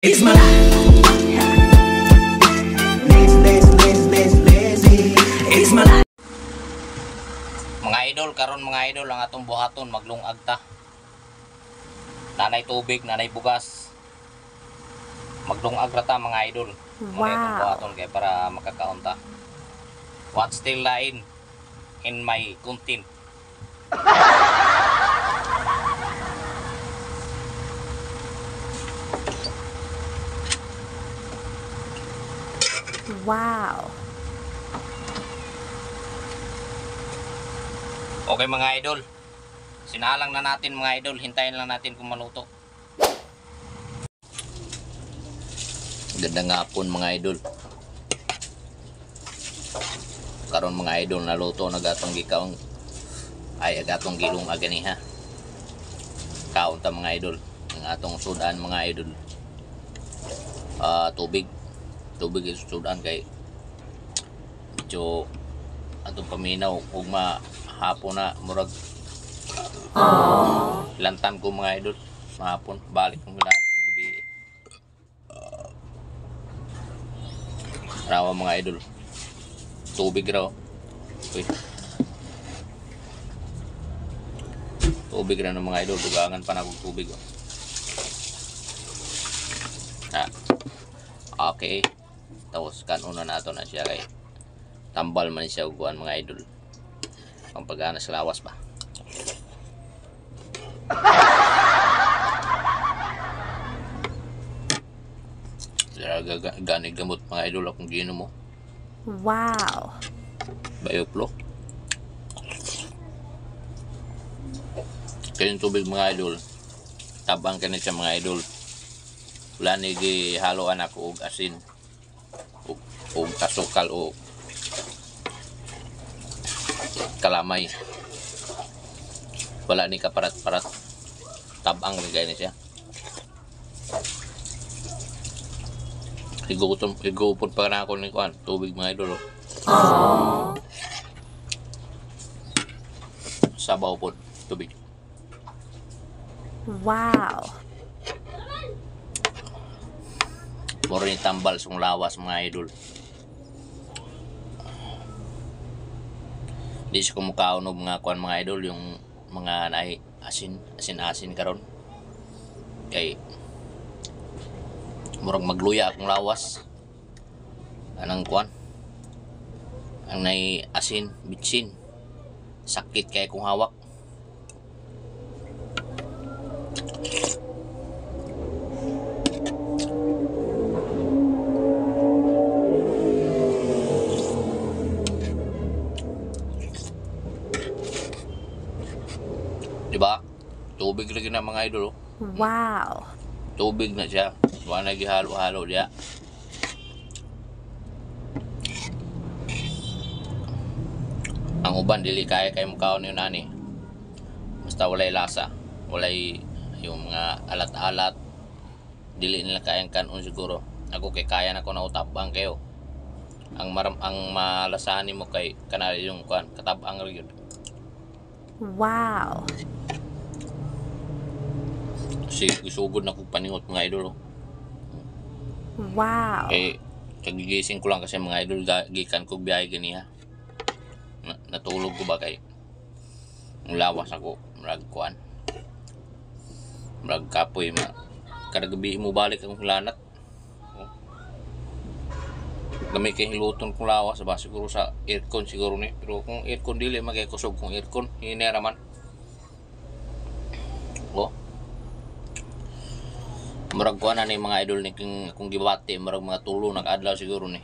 It's my life. Lazy. It's my life. Mga idol, karon mga idol ang atong buhaton maglungag ta. Nanay tubig, nanay bugas. Maglungag ra ta mga idol. Wow. Atong buhaton kay para makakaunta. What's still lying in my content? Wow. Okay mga idol. Sinalang na natin mga idol. Hintayin lang natin kung maluto. Gandang hapon mga idol. Karon mga idol naluto na gatong gikaon. Ay agatong gilong agani ha. Kaon ta mga idol. Ang atong sudan mga idol. Tubig is sudan kay medyo atong paminaw ug mahapon na murag lantan ko mga idol mahapon balik ng gabi rawa mga idol tubig raw tubig raw ng mga idol dugangan pa na kong tubig okay tapos kanuno na ito na siya kay tambal man siya uguan mga idol ang pagana sa lawas ba ganig gamot mga idol akong gino mo. Wow. Bayoplo kayong tubig mga idol tabang ka na siya mga idol wala ni haloan ako og asin o kasukal o kalamay wala ni kaparat-parat tabang ligay ni siya higupon pa na ako ni kuan tubig mga idol sabaw po tubig. Wow. Moro ni tambal sung lawas mga idol. Di siya kumukaon og mga kuan mga idol yung mga naay asin karon. Kay murag magluya akong lawas. Anang kuan? Ang naay asin, bitsin. Sakit kay kung hawak. Diba? Tubig lagi na mga idol. Wow. Tubig na siya. Wala na gihalo-halo diya. Ang uban dili kaya mukaon yun ani. Basta walay lasa, walay yung mga alat-alat. Dili nila kayang kanon siguro. Ako kay kaya na ko na utabang kayo. Ang malasahan mo kay kanali yung kuan katabang ra gyud. Wow. Isugod na kong paningot mga idol. Wow. Eh, kagigising ko lang kasi mga idol gikan ko biyahe ganiha. Natulog ko ba kay lawas ako murag kuan. Murag kapoy kada gabi mo balik akong lanat. Gamay kay hiluton kong lawas ba siguro sa aircon siguro ni pero kung aircon dili magay kusog kung aircon hinera man. Murag kuan na ni mga idol ni kung gibati murag mga tulo nag-adlaw siguro ni.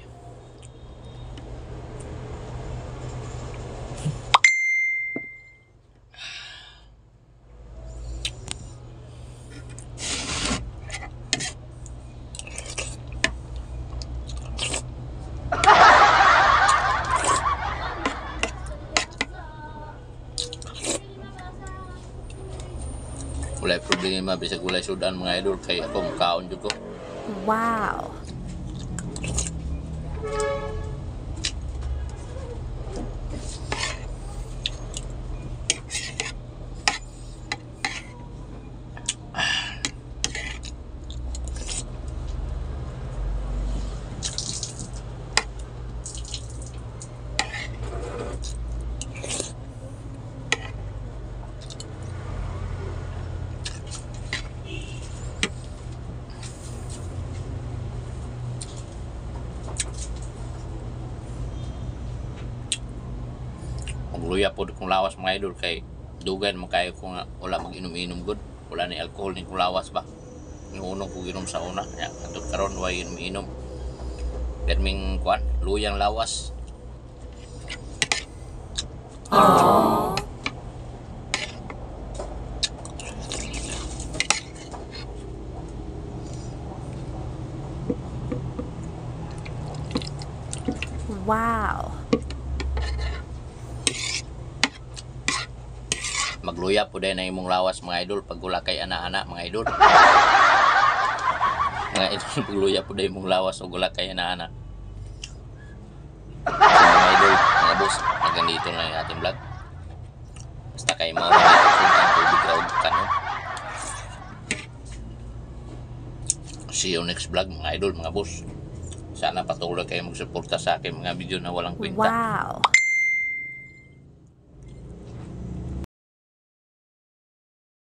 Walay problema bisag walay sudan mga idol kay ako makaon jud ko. Wow. magluya po kung lawas mga idol kay dugan makayo ko nga wala mag-inom-inom good, wala ni alcohol ni kung lawas ba. Ngunong ko ginom sa una, ya kadto karon way inom-inom. Perming kuan, luyang lawas. Wow. Magluya po din ang imong lawas mga idol pag wala kay ana-ana mga idol. Mga idol, magluya po din imong lawas o wala kay ana-ana. So, mga idol, mga boss, hanggang dito na yung ating vlog. Basta kayo mga ang tubig raw kanon. See you next vlog mga idol, mga boss. Sana patuloy kayo magsuporta sa akin mga video na walang kwenta. Wow.